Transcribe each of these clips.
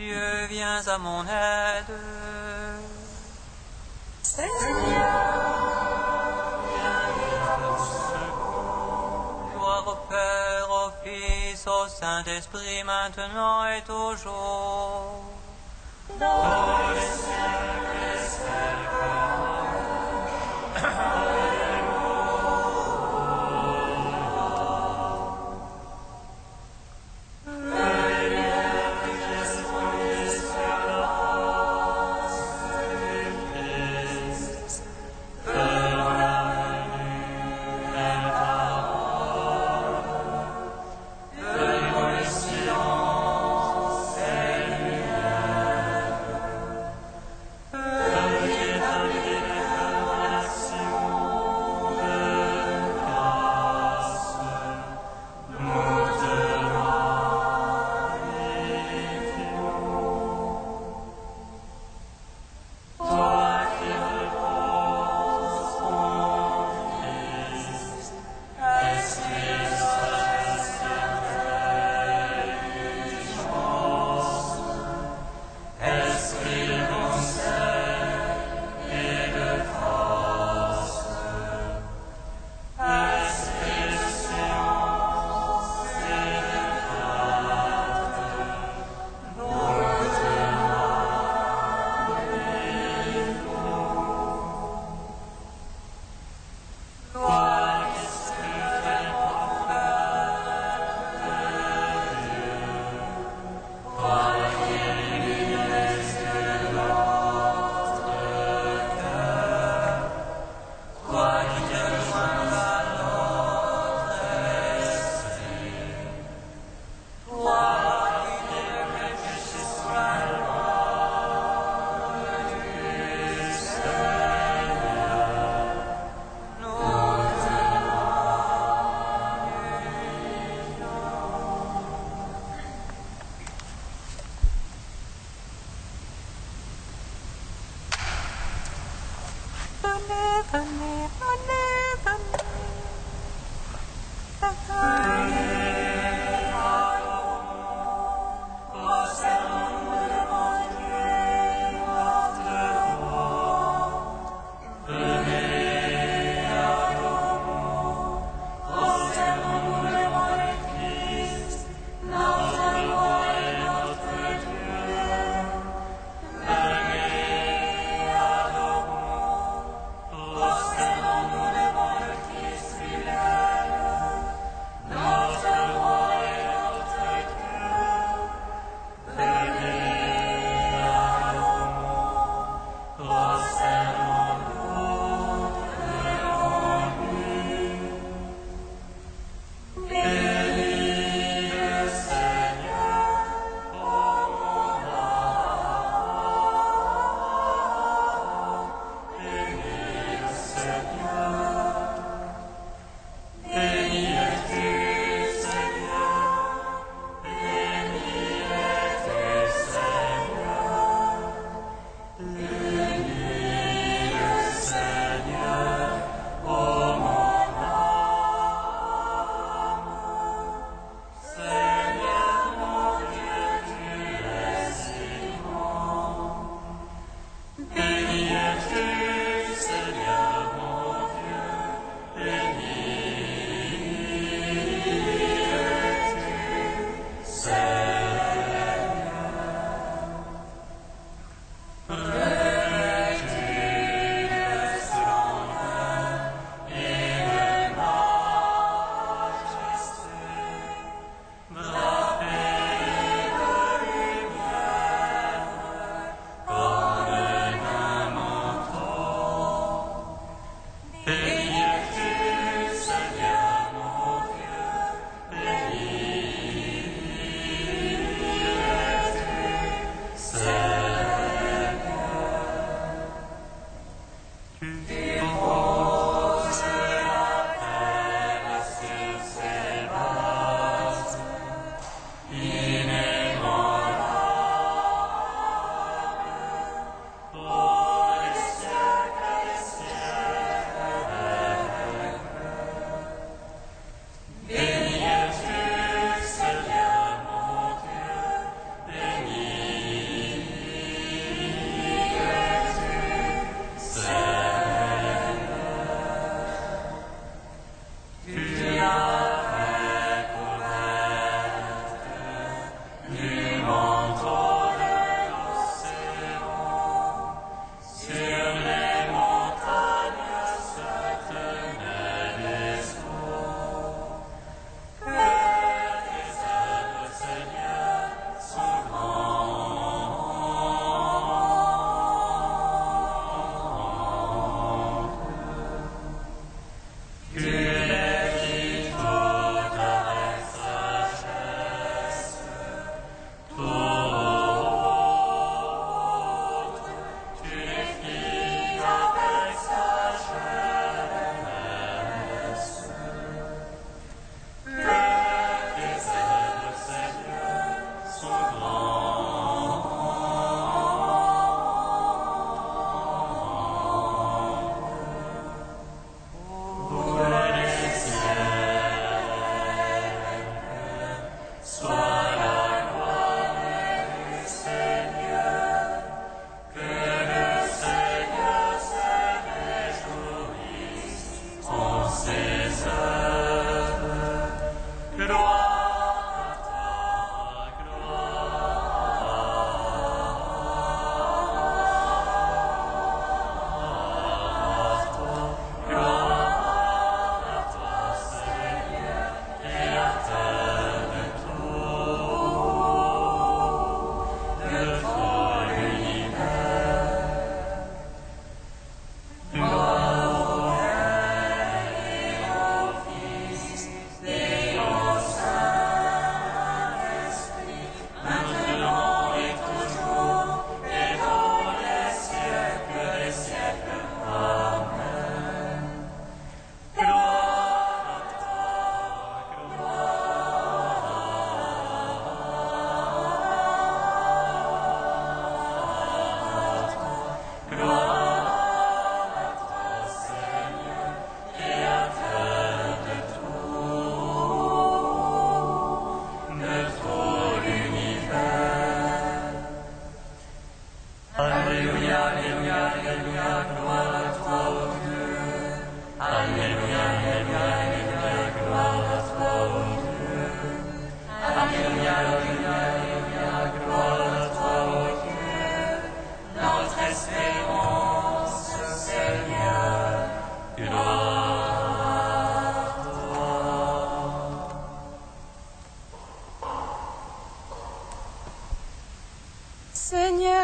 Dieu, viens à mon aide. Gloire au Père, au Fils, au Saint-Esprit, maintenant et toujours. Dans les siècles des siècles.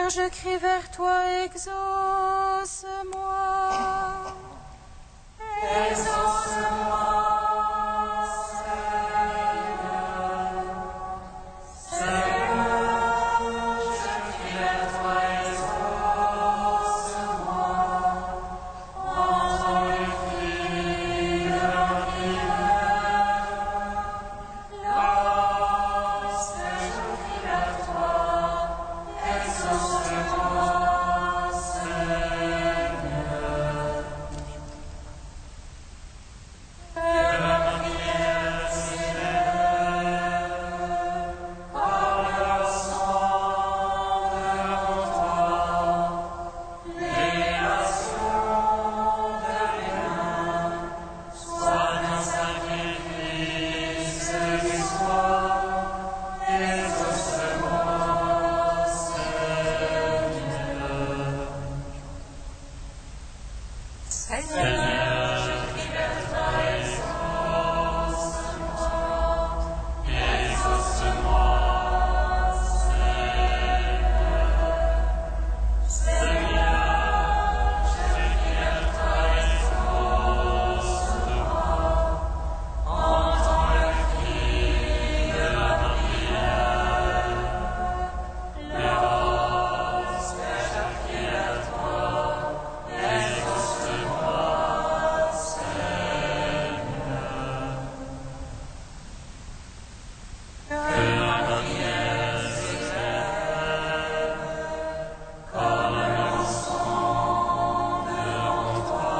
Quand je crie vers toi, exauce-moi. Exauce-moi, Seigneur. Seigneur, je crie vers toi, exauce-moi. Entends le cri de ma prière. Lorsque je crie vers toi, exauce-moi, Seigneur. Que ma prière s'élève comme l'encens devant toi, l'élévation de mes mains soit un sacrifice d'espoir. Exauce-moi, Seigneur. Seigneur, je crie vers toi, exauce-moi. Exauce-moi, Seigneur. Seigneur, je crie vers toi, exauce-moi. Entends le cri de ma prière. Lorsque je crie vers toi, exauce-moi, Seigneur. Que ma prière s'élève comme l'encens devant toi,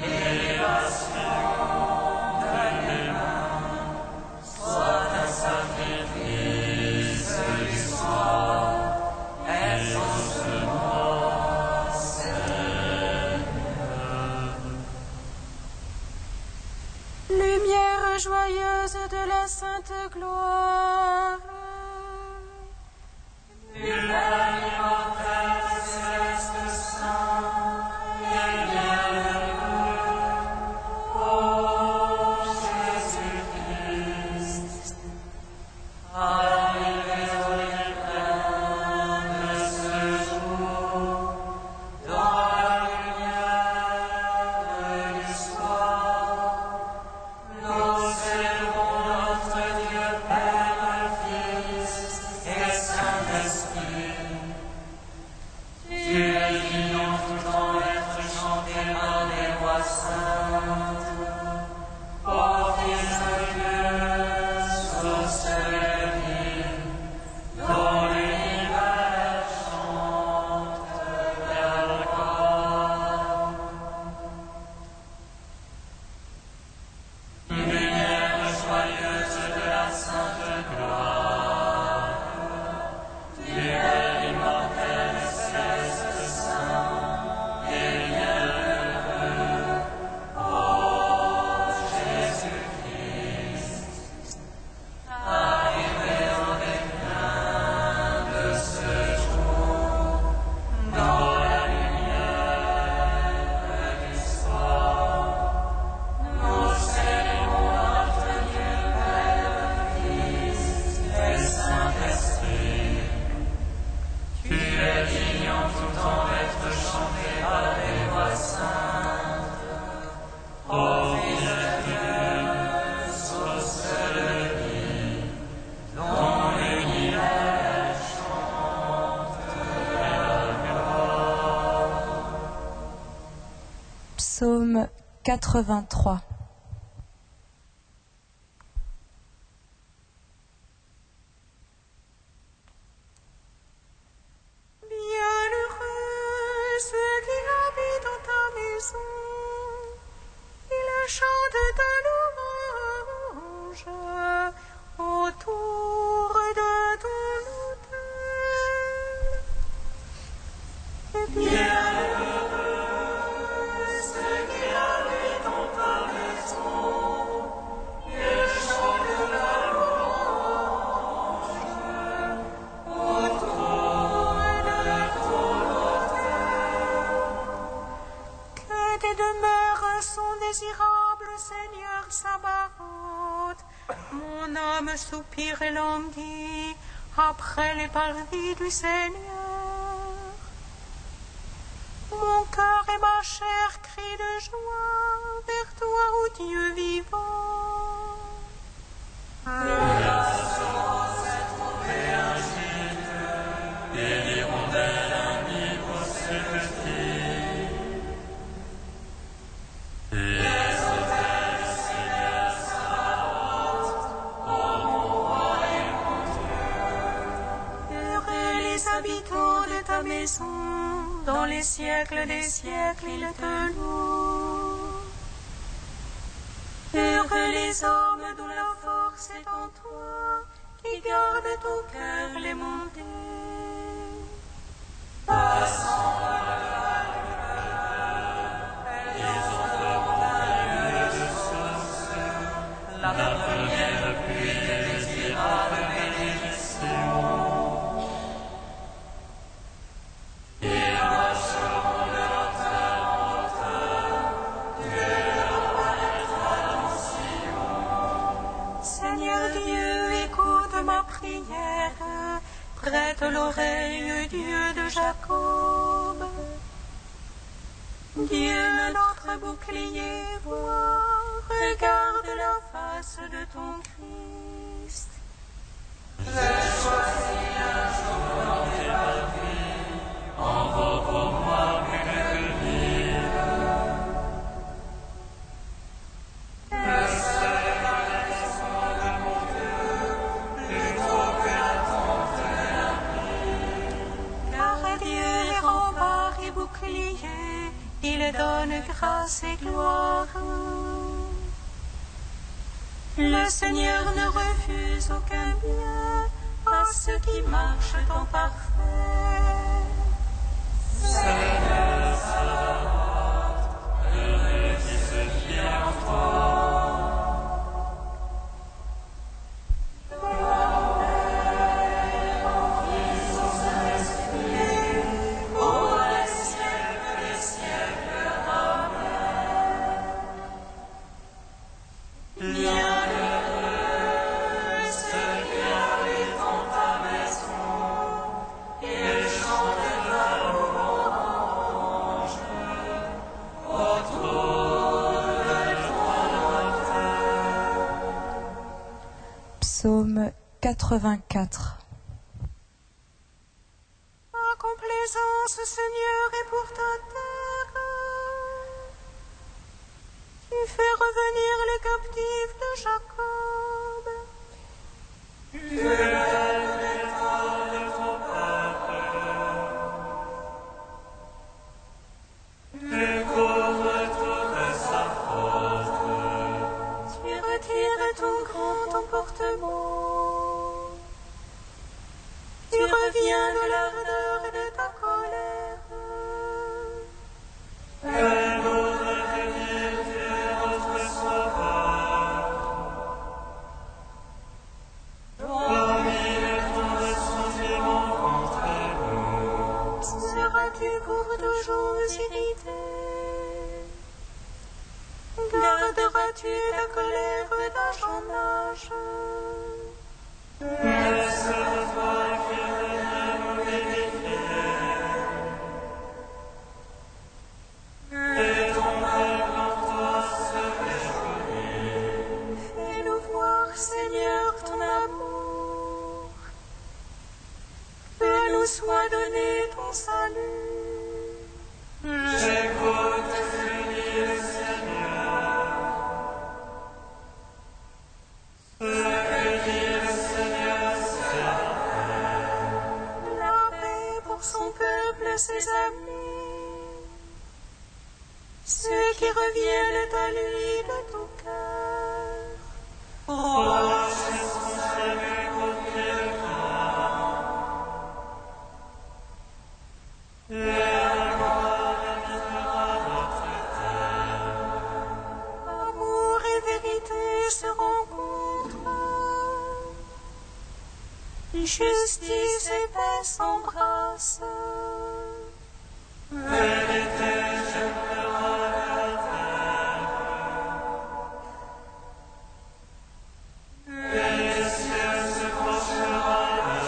l'élévation de mes mains soit un sacrifice d'espoir. Exauce-moi, Seigneur. Lumière joyeuse de la sainte gloire. Du Père immortel, céleste, saint et bienheureux, ô Jésus-Christ, arrivé au plein de ce jour, dans la lumière de l'histoire, nous célébrons notre Dieu Père, Fils et Saint-Esprit. Tu es digne en tout temps d'être chanté par les voix saintes. Ô Fils de Dieu, source de vie, dont l'univers chante vers le corps. Lumière joyeuse de la sainte gloire, du Père immortel, céleste, saint et bienheureux, ô Jésus-Christ, arrivé au déclin de ce jour, dans la lumière de l'histoire, nous célébrons notre Dieu Père, Fils et Saint-Esprit. Tu es digne en tout temps d'être chanté par les voix saintes. Ô Fils de Dieu, source de vie, dont l'univers chante vers le corps. Psaume 83. Bienheureux ceux qui habitent dans ta maison, ils chantent ta louange autour de ton autel. Bienheureux ceux qui habitent dans ta maison, ils chantent ta louange autour de ton autel. Que tes demeures sont désirables, Seigneur Sabaoth. Mon âme soupire et languit après les parvis du Seigneur. Mon cœur et ma chair crient de joie vers toi, ô Dieu vivant. La semence a trouvé un gîte, et l'hirondelle un nid pour ses petits. Les autels du Seigneur s'avancent, ô mon roi et mon Dieu. Heureux les habitants de ta maison, dans les siècles des siècles, ils te louent. Heureux les hommes dont la force est en toi, qui gardent au cœur les montées. Passant dans le vague, ils entreront dans les lieux de source. La première pluie des désirables bénédictions. Ils marcheront de hauteur en hauteur, Dieu leur paraîtra dans Sion. Seigneur Dieu, écoute ma prière, prête l'oreille, Dieu de Jacob. Dieu, notre bouclier, vois, regarde la face de ton Christ. J'ai choisi un jour dans tes parvis, en vaut pour moi plus que mille. Le seuil de la maison de mon Dieu, plutôt que la tente de l'impie. Car Dieu est rempart et bouclier, il donne grâce et gloire. Le Seigneur ne refuse aucun bien à ceux qui marchent en parfait. Seigneur Sabaoth, heureux qui se fie en toi. Psaume 84. Ma complaisance, Seigneur, est pour ta terre. Tu fais revenir les captifs de Jacob. Tu élèves l'état de ton peuple. Tu couvres toute sa faute. Tu retires ton grand emportement. Tu reviens de l'ardeur de ta colère. Fais-nous revenir, Dieu notre Sauveur. Ton mille ton ressentiment contre nous. Seras-tu pour toujours irrité? Garderas-tu la colère d'âge en âge? Laisse-toi qui vienne nous vivifier. Et ton peuple en toi se réjouit. Fais-nous voir, Seigneur, ton amour. Que nous soit donné ton salut. J'écoute, bénis le Seigneur. Ce que dit le Seigneur, c'est La paix pour son peuple, ses amis. Ceux qui reviennent à lui de tout cœur. relâcher son salut pour qu'il le et la gloire habitera notre terre. Amour et vérité se rencontrent. Justice et paix s'embrassent. Vérité germera la terre. Et les cieux se penchera le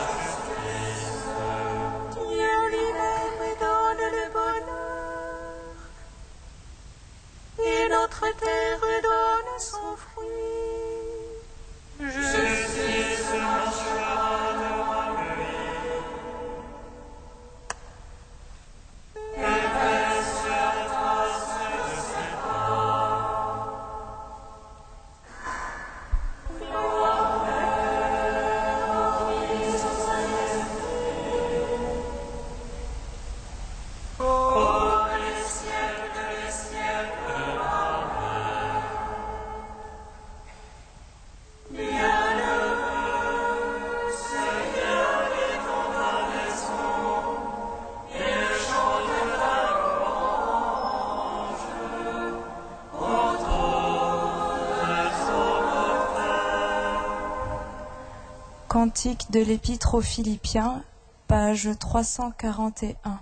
Cantique de l'Épître aux Philippiens, page 341.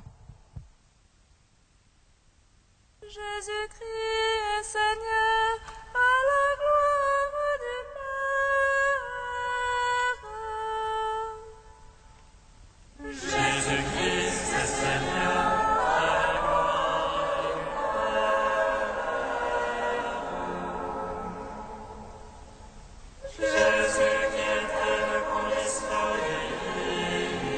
Jésus-Christ est Seigneur, à la gloire du Père. Jésus-Christ est Seigneur, à la gloire du Père. Jésus qui était le Condition divine,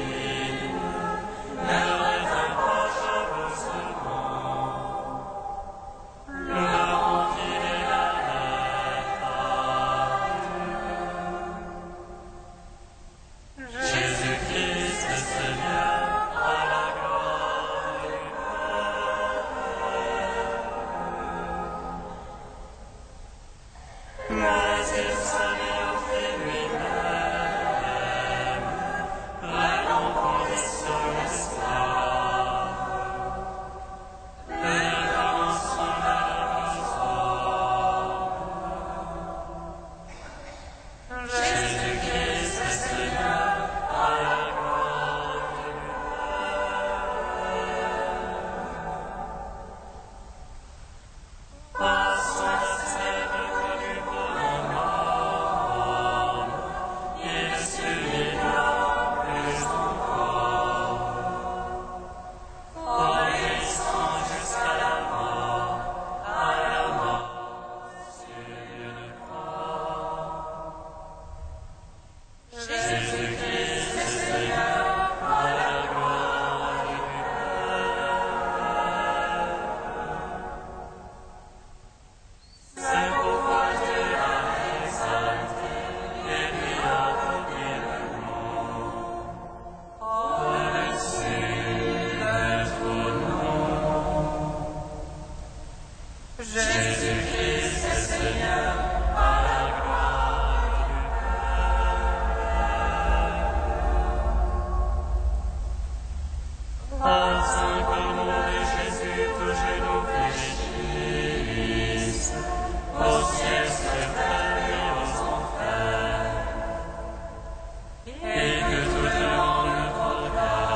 ne retint pas jalousement le rang qu'il est la Jésus-Christ est Seigneur, à la gloire du Père. Mais il s'avait offert lui-même, prenant condition d'esclave, devenant semblable aux hommes. Jésus-Christ est Seigneur, à la gloire du Père. Par son aspect reconnu pour un homme, il subit l'homme plus encore, obéissant jusqu'à la mort sur une croix. Jésus-Christ est Seigneur, à la gloire du Père. C'est pourquoi Dieu l'a exalté et lui a donné le nom au-dessus de tout nom. Jésus-Christ est Seigneur, à la gloire du Père. Par son corps de Jésus, tout genou fléchisse, au ciel, sur terre et aux enfers, et que toute langue proclame.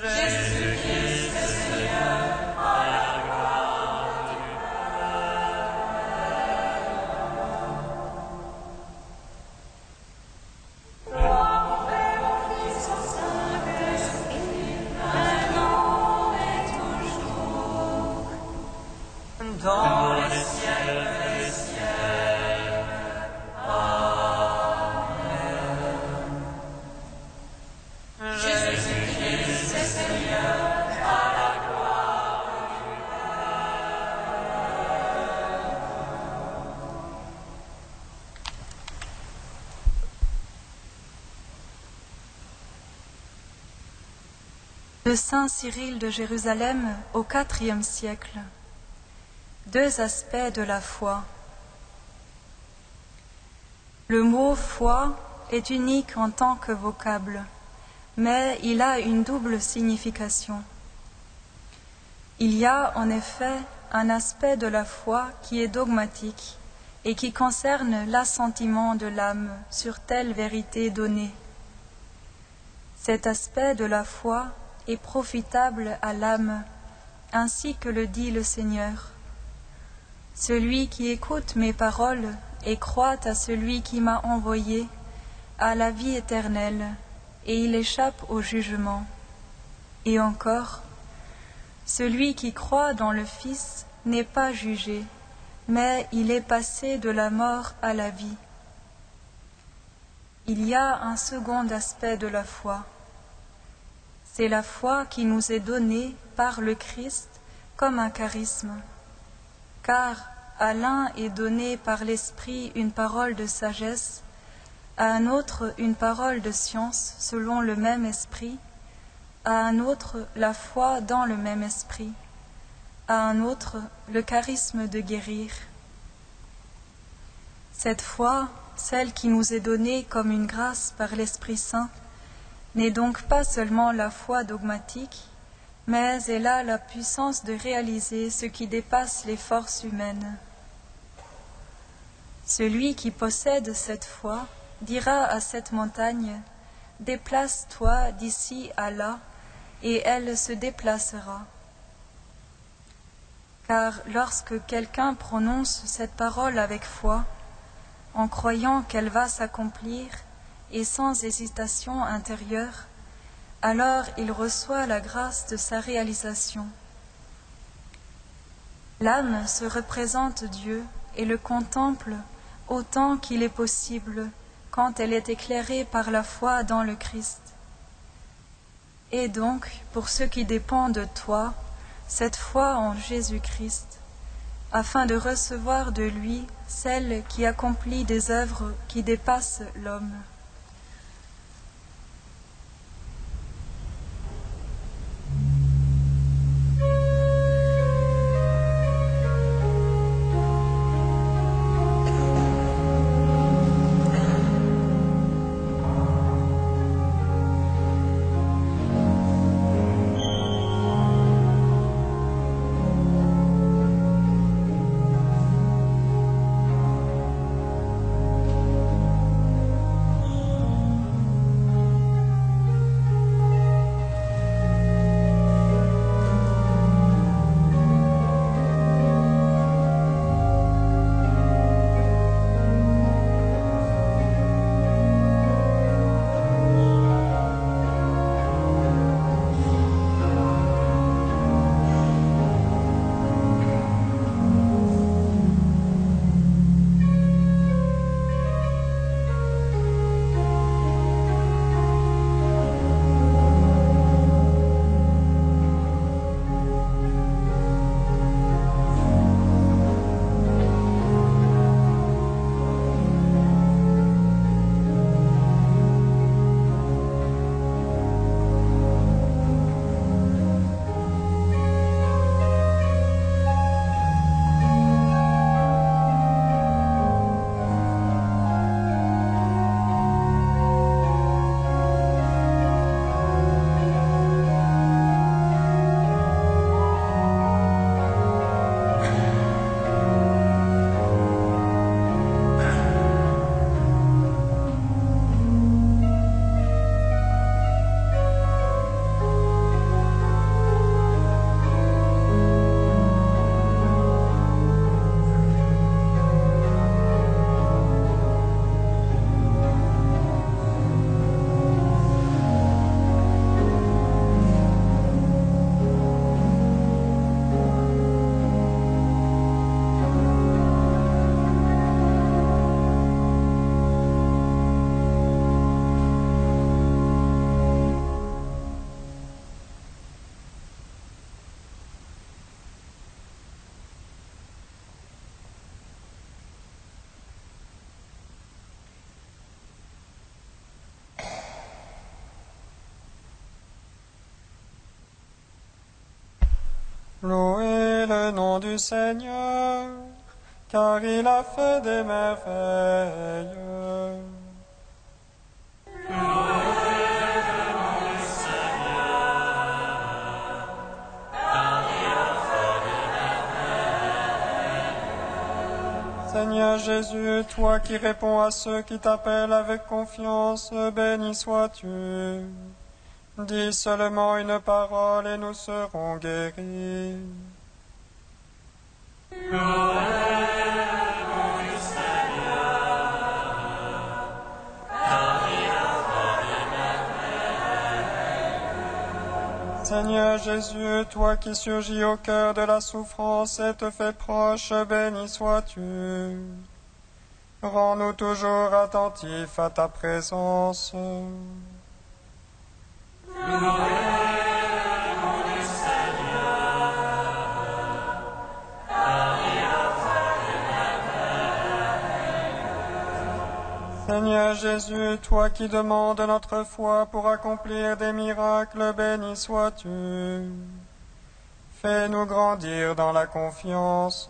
Jésus-Christ est Seigneur, à la gloire du Père. Gloire au Père, au Fils, au Saint-Esprit, maintenant et toujours, dans les siècles des siècles. Amen. Jésus-Christ est Seigneur, à la gloire du De Saint Cyril de Jérusalem au IVe siècle. Deux aspects de la foi. Le mot foi est unique en tant que vocable, mais il a une double signification. Il y a en effet un aspect de la foi qui est dogmatique et qui concerne l'assentiment de l'âme sur telle vérité donnée. Cet aspect de la foi est profitable à l'âme, ainsi que le dit le Seigneur. Celui qui écoute mes paroles et croit à celui qui m'a envoyé a la vie éternelle, et il échappe au jugement. Et encore, celui qui croit dans le Fils n'est pas jugé, mais il est passé de la mort à la vie. Il y a un second aspect de la foi. C'est la foi qui nous est donnée par le Christ comme un charisme, car à l'un est donnée par l'Esprit une parole de sagesse, à un autre une parole de science selon le même Esprit, à un autre la foi dans le même Esprit, à un autre le charisme de guérir. Cette foi, celle qui nous est donnée comme une grâce par l'Esprit Saint, n'est donc pas seulement la foi dogmatique, mais elle a la puissance de réaliser ce qui dépasse les forces humaines. Celui qui possède cette foi dira à cette montagne, « Déplace-toi d'ici à là », et elle se déplacera. Car lorsque quelqu'un prononce cette parole avec foi, en croyant qu'elle va s'accomplir et sans hésitation intérieure, alors il reçoit la grâce de sa réalisation. L'âme se représente Dieu et le contemple autant qu'il est possible quand elle est éclairée par la foi dans le Christ. Et donc, pour ce qui dépend de toi, cette foi en Jésus-Christ, afin de recevoir de lui celle qui accomplit des œuvres qui dépassent l'homme. Louez le nom du Seigneur, car il a fait des merveilles. Seigneur Jésus, toi qui réponds à ceux qui t'appellent avec confiance, béni sois-tu. Dis seulement une parole et nous serons guéris. Seigneur Jésus, toi qui surgis au cœur de la souffrance et te fais proche, béni sois-tu. Rends-nous toujours attentifs à ta présence. Seigneur Jésus, toi qui demandes notre foi pour accomplir des miracles, béni sois-tu. Fais-nous grandir dans la confiance.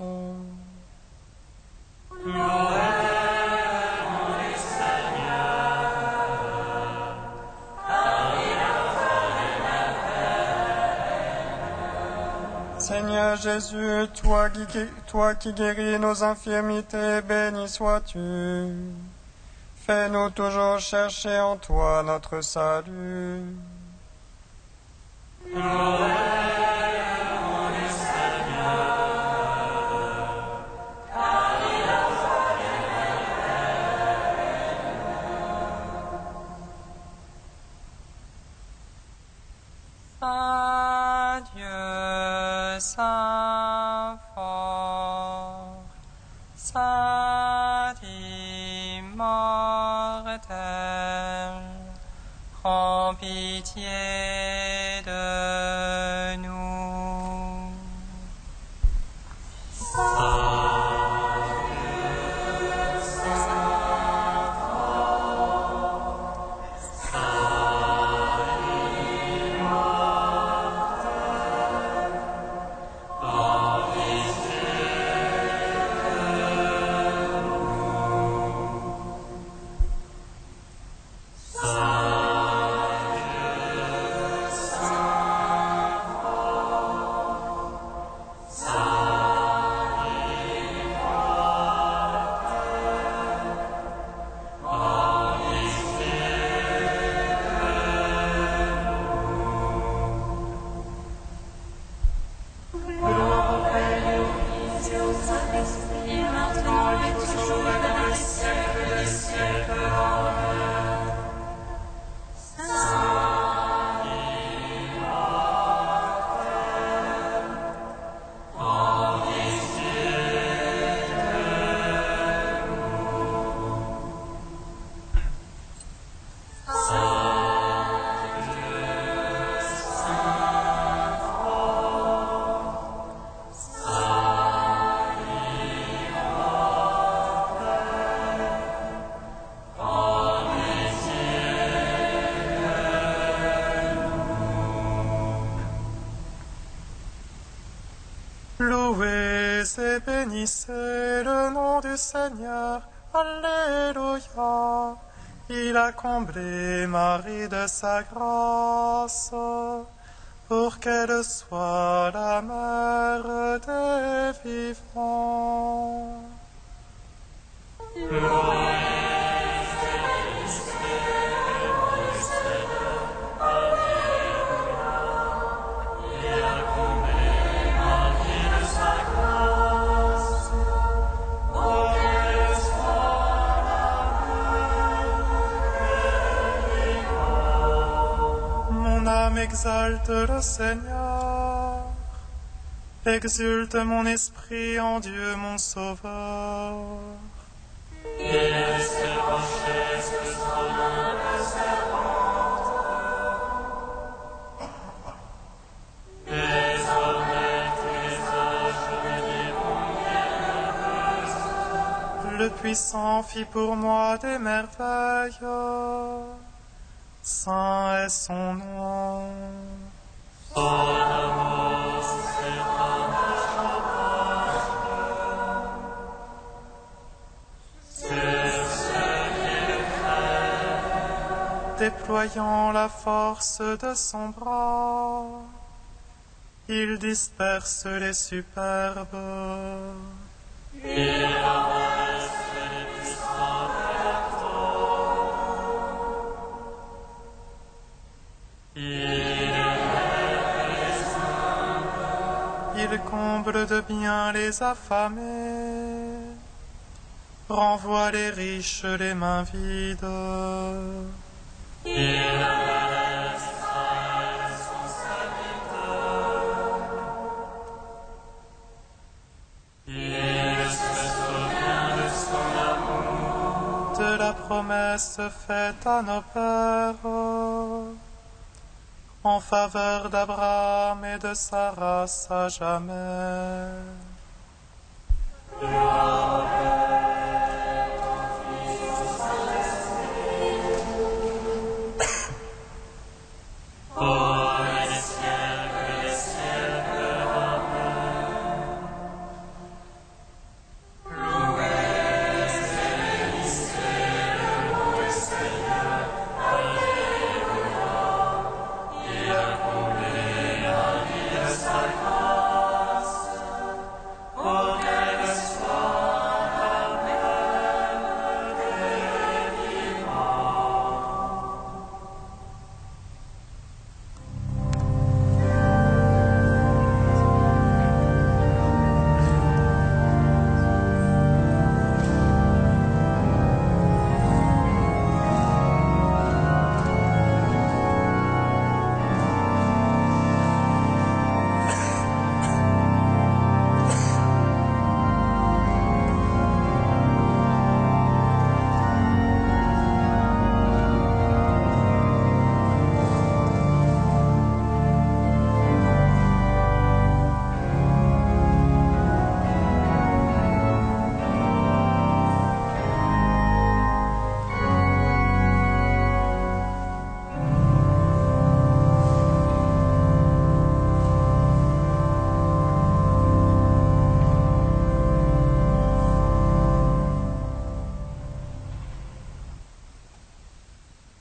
Seigneur Seigneur Jésus, toi qui guéris nos infirmités, béni sois-tu. Fais-nous toujours chercher en toi notre salut. Saint Dieu, Saint fort, Saint immortel, prends pitié de nous. Louez et bénissez le nom du Seigneur. Alléluia. Il a comblé Marie de sa grâce, pour qu'elle soit la mère des vivants. Mon âme exalte le Seigneur, exulte mon esprit en Dieu mon Sauveur. Le puissant fit pour moi des merveilles. Saint est son nom. Déployant la force de son bras, il disperse les superbes. Il comble de bien les affamés, renvoie les riches les mains vides. De la promesse faite à nos pères, en faveur d'Abraham et de sa race à jamais.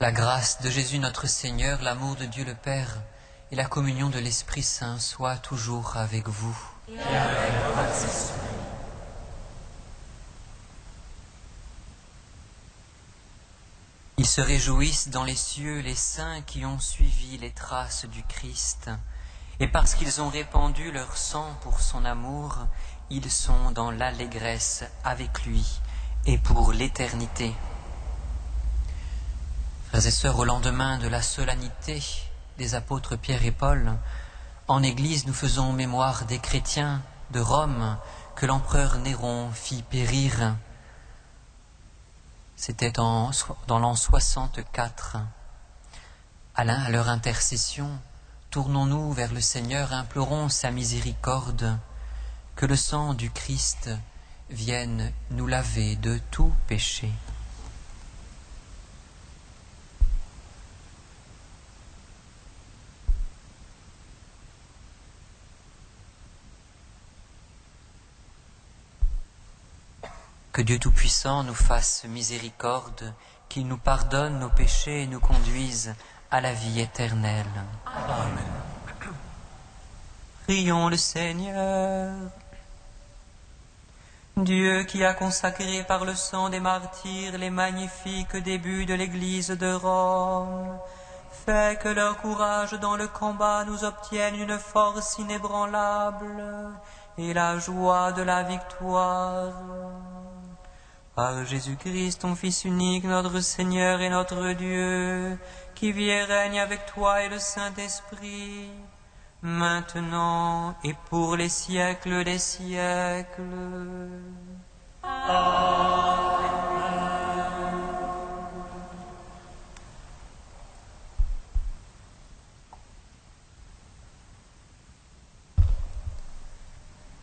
La grâce de Jésus notre Seigneur, l'amour de Dieu le Père et la communion de l'Esprit Saint soient toujours avec vous. Et avec votre esprit. Ils se réjouissent dans les cieux les saints qui ont suivi les traces du Christ, et parce qu'ils ont répandu leur sang pour son amour, ils sont dans l'allégresse avec lui et pour l'éternité. Frères et sœurs, au lendemain de la solennité des apôtres Pierre et Paul, en Église nous faisons mémoire des chrétiens de Rome que l'empereur Néron fit périr. C'était dans l'an 64. À leur intercession, tournons-nous vers le Seigneur, implorons sa miséricorde, que le sang du Christ vienne nous laver de tout péché. Que Dieu Tout-Puissant nous fasse miséricorde, qu'il nous pardonne nos péchés et nous conduise à la vie éternelle. Amen. Prions le Seigneur. Dieu qui a consacré par le sang des martyrs les magnifiques débuts de l'Église de Rome, fait que leur courage dans le combat nous obtienne une force inébranlable et la joie de la victoire. Par Jésus-Christ, ton Fils unique, notre Seigneur et notre Dieu, qui vit et règne avec toi et le Saint-Esprit, maintenant et pour les siècles des siècles. Amen.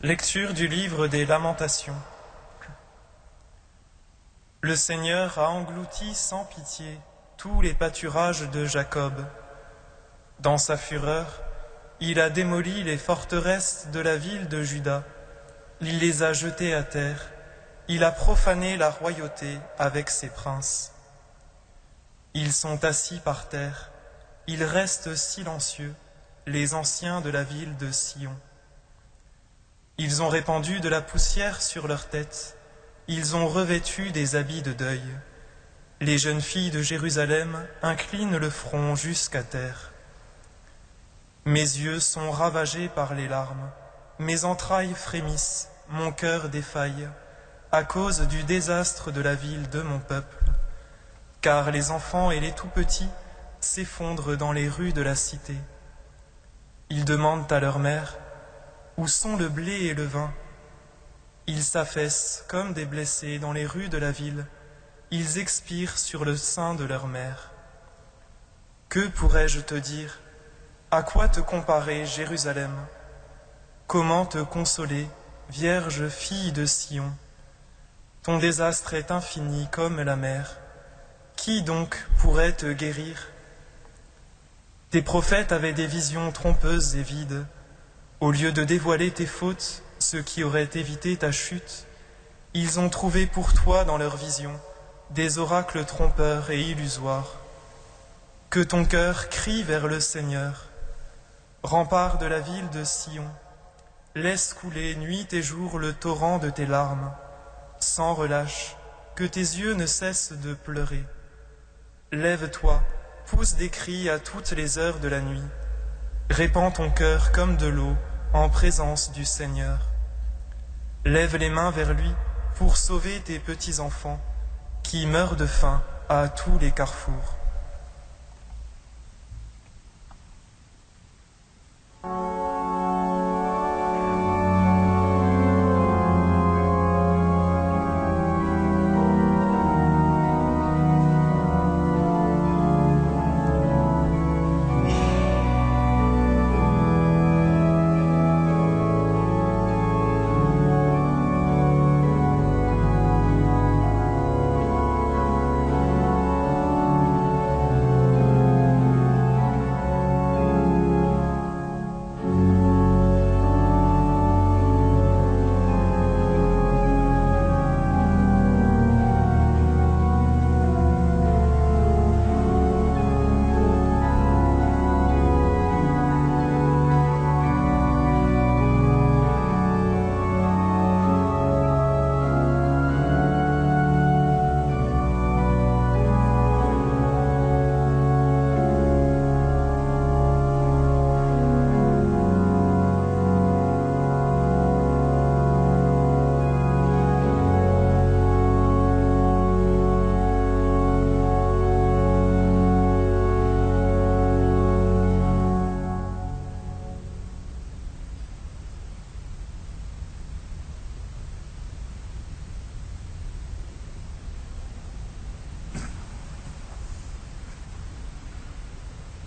Lecture du livre des Lamentations. Le Seigneur a englouti sans pitié tous les pâturages de Jacob. Dans sa fureur, il a démoli les forteresses de la ville de Juda. Il les a jetées à terre. Il a profané la royauté avec ses princes. Ils sont assis par terre. Ils restent silencieux, les anciens de la ville de Sion. Ils ont répandu de la poussière sur leurs têtes. Ils ont revêtu des habits de deuil. Les jeunes filles de Jérusalem inclinent le front jusqu'à terre. Mes yeux sont ravagés par les larmes, mes entrailles frémissent, mon cœur défaille, à cause du désastre de la ville de mon peuple. Car les enfants et les tout-petits s'effondrent dans les rues de la cité. Ils demandent à leur mère, « Où sont le blé et le vin ?» Ils s'affaissent comme des blessés dans les rues de la ville. Ils expirent sur le sein de leur mère. Que pourrais-je te dire? À quoi te comparer, Jérusalem? Comment te consoler, vierge fille de Sion? Ton désastre est infini comme la mer. Qui donc pourrait te guérir? Tes prophètes avaient des visions trompeuses et vides. Au lieu de dévoiler tes fautes, ceux qui auraient évité ta chute, ils ont trouvé pour toi dans leurs visions des oracles trompeurs et illusoires. Que ton cœur crie vers le Seigneur, rempart de la ville de Sion, laisse couler nuit et jour le torrent de tes larmes, sans relâche, que tes yeux ne cessent de pleurer. Lève-toi, pousse des cris à toutes les heures de la nuit, répands ton cœur comme de l'eau en présence du Seigneur. Lève les mains vers lui pour sauver tes petits-enfants qui meurent de faim à tous les carrefours.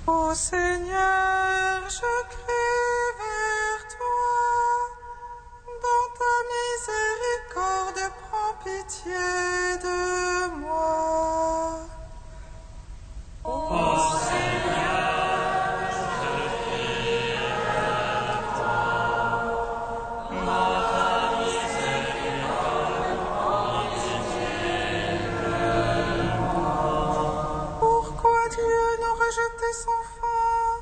Ô Seigneur, je crie vers toi. Dans ta miséricorde, prends pitié de moi. Ô Seigneur, je crie vers toi. Dans ta miséricorde, prends pitié de moi. Pourquoi Dieu nous rejetait sans fin?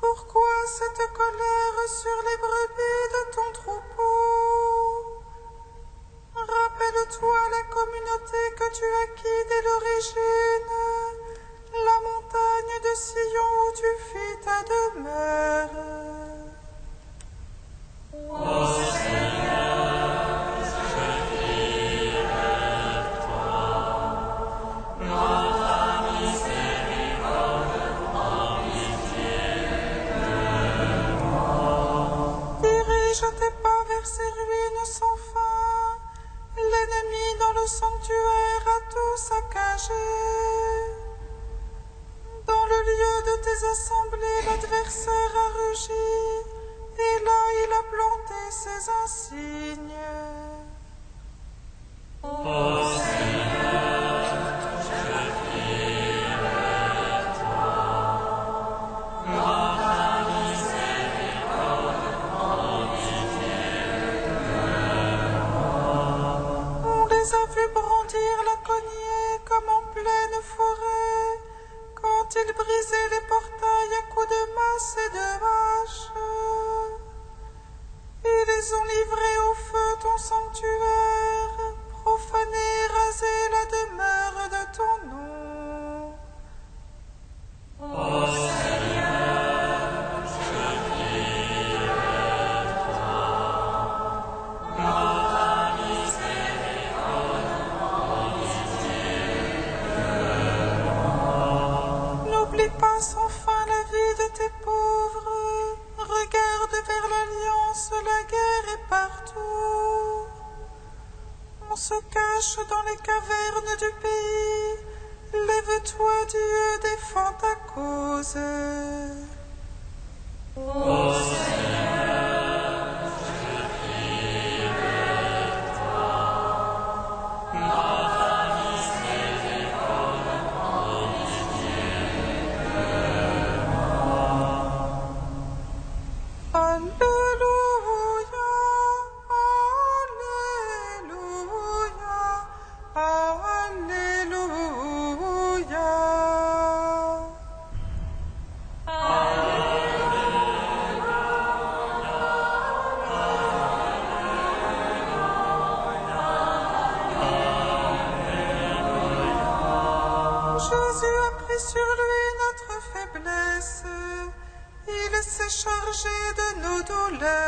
Pourquoi cette colère sur les brebis de ton troupeau? Rappelle-toi la communauté que tu acquis dès l'origine, la montagne de Sion où tu fis ta demeure. Ô Seigneur, je crie vers toi. Dans ta miséricorde, prends pitié de moi. Dirige tes pas vers ces ruines sans fin. L'ennemi dans le sanctuaire a tout saccagé. Dans le lieu de tes assemblées, l'adversaire a rugi, et là il a planté ses insignes. Ô Seigneur, je crie vers toi. Dans ta miséricorde, prends pitié de moi. On les a vus brandir la cognée comme en pleine forêt, quand ils brisaient les portails à coups de masse et de hache. Ils les ont livrés au feu ton sanctuaire, profané et rasé la demeure de ton nom. Ô Seigneur, je crie vers toi. Dans ta miséricorde, prends pitié de moi. N'oublie pas sans fin la vie de tes pauvres. Regarde vers l'alliance, la guerre est partout. On se cache dans les cavernes du pays. Lève-toi, Dieu, défends ta cause. Ô Seigneur, je crie vers toi. Dans ta miséricorde, prends pitié de moi. Alléluia, Alléluia, Alléluia. Jésus a pris sur lui notre faiblesse. Il s'est chargé de nos douleurs.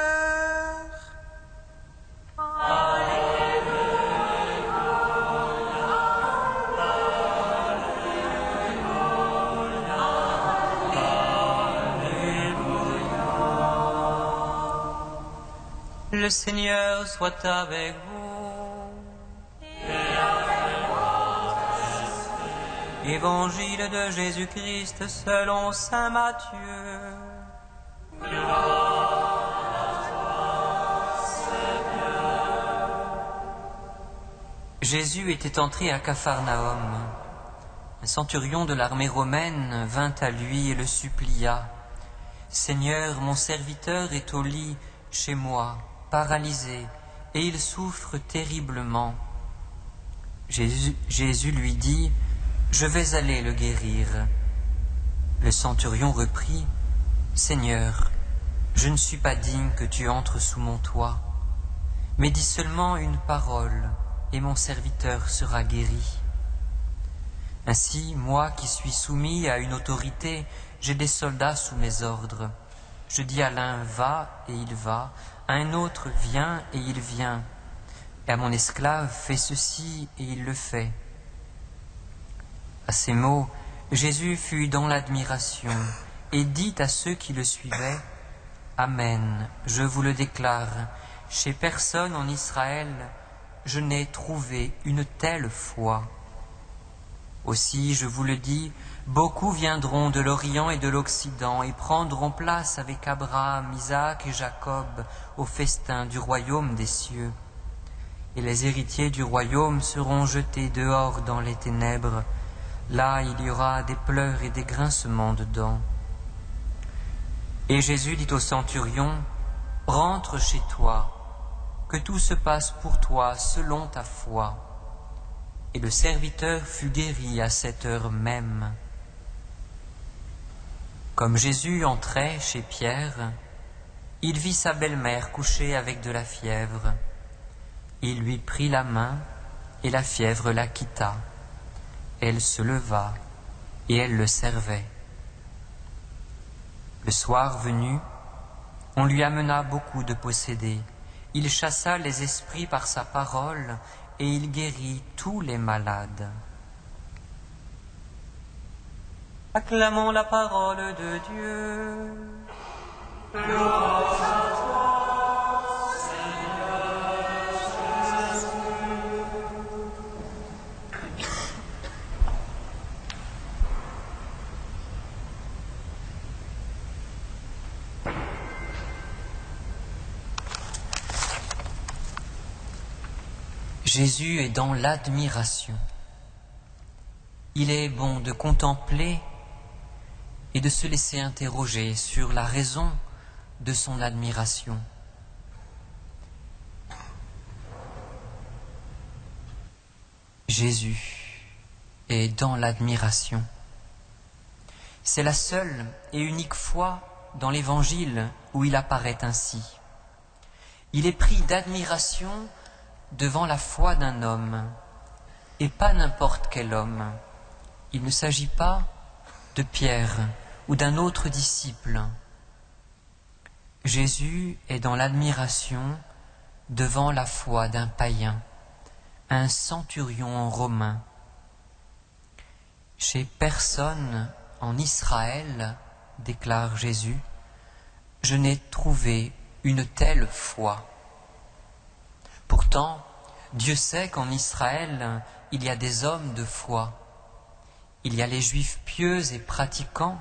Le Seigneur soit avec vous. Évangile de Jésus-Christ selon saint Matthieu. Jésus était entré à Capharnaüm. Un centurion de l'armée romaine vint à lui et le supplia. « Seigneur, mon serviteur est au lit chez moi, paralysé, et il souffre terriblement. » Jésus lui dit, « Je vais aller le guérir. » Le centurion reprit, « Seigneur, je ne suis pas digne que tu entres sous mon toit, mais dis seulement une parole, et mon serviteur sera guéri. Ainsi, moi qui suis soumis à une autorité, j'ai des soldats sous mes ordres. Je dis à l'un, va, et il va, à un autre, viens, et il vient, et à mon esclave, fais ceci, et il le fait. » À ces mots, Jésus fut dans l'admiration, et dit à ceux qui le suivaient, « Amen, je vous le déclare, chez personne en Israël, je n'ai trouvé une telle foi. » Aussi, je vous le dis, beaucoup viendront de l'Orient et de l'Occident et prendront place avec Abraham, Isaac et Jacob au festin du royaume des cieux. Et les héritiers du royaume seront jetés dehors dans les ténèbres. Là, il y aura des pleurs et des grincements de dents. Et Jésus dit au centurion, « Rentre chez toi, que tout se passe pour toi selon ta foi. » Et le serviteur fut guéri à cette heure même. Comme Jésus entrait chez Pierre, il vit sa belle-mère couchée avec de la fièvre. Il lui prit la main et la fièvre la quitta. Elle se leva et elle le servait. Le soir venu, on lui amena beaucoup de possédés. Il chassa les esprits par sa parole et il guérit tous les malades. Acclamons la parole de Dieu. Louange à toi, Seigneur Jésus. Jésus est dans l'admiration. Il est bon de contempler et de se laisser interroger sur la raison de son admiration. Jésus est dans l'admiration. C'est la seule et unique fois dans l'Évangile où il apparaît ainsi. Il est pris d'admiration devant la foi d'un homme, et pas n'importe quel homme. Il ne s'agit pas de Pierre ou d'un autre disciple. Jésus est dans l'admiration devant la foi d'un païen, un centurion romain. Chez personne en Israël, déclare Jésus, je n'ai trouvé une telle foi. Pourtant, Dieu sait qu'en Israël, il y a des hommes de foi. Il y a les Juifs pieux et pratiquants.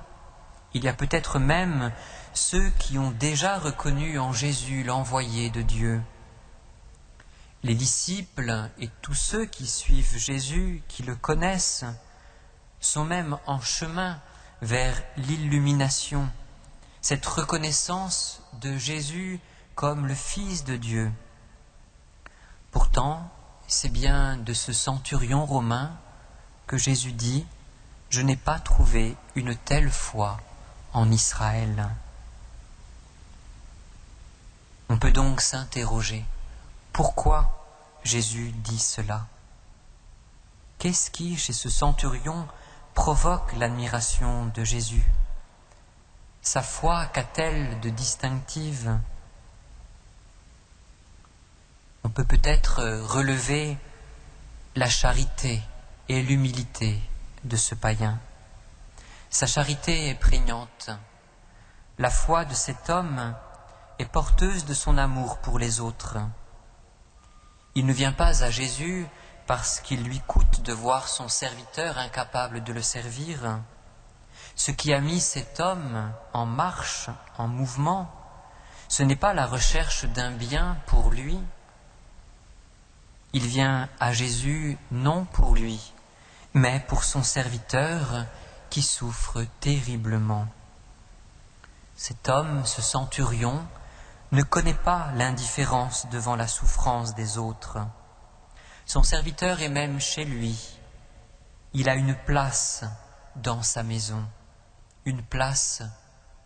Il y a peut-être même ceux qui ont déjà reconnu en Jésus l'envoyé de Dieu. Les disciples et tous ceux qui suivent Jésus, qui le connaissent, sont même en chemin vers l'illumination, cette reconnaissance de Jésus comme le Fils de Dieu. Pourtant, c'est bien de ce centurion romain que Jésus dit « Je n'ai pas trouvé une telle foi en Israël ». On peut donc s'interroger, pourquoi Jésus dit cela? Qu'est-ce qui, chez ce centurion, provoque l'admiration de Jésus? Sa foi qu'a-t-elle de distinctive? On peut peut-être relever la charité et l'humilité de ce païen. Sa charité est prégnante. La foi de cet homme est porteuse de son amour pour les autres. Il ne vient pas à Jésus parce qu'il lui coûte de voir son serviteur incapable de le servir. Ce qui a mis cet homme en marche, en mouvement, ce n'est pas la recherche d'un bien pour lui. Il vient à Jésus non pour lui, mais pour son serviteur qui souffre terriblement. Cet homme, ce centurion, ne connaît pas l'indifférence devant la souffrance des autres. Son serviteur est même chez lui. Il a une place dans sa maison, une place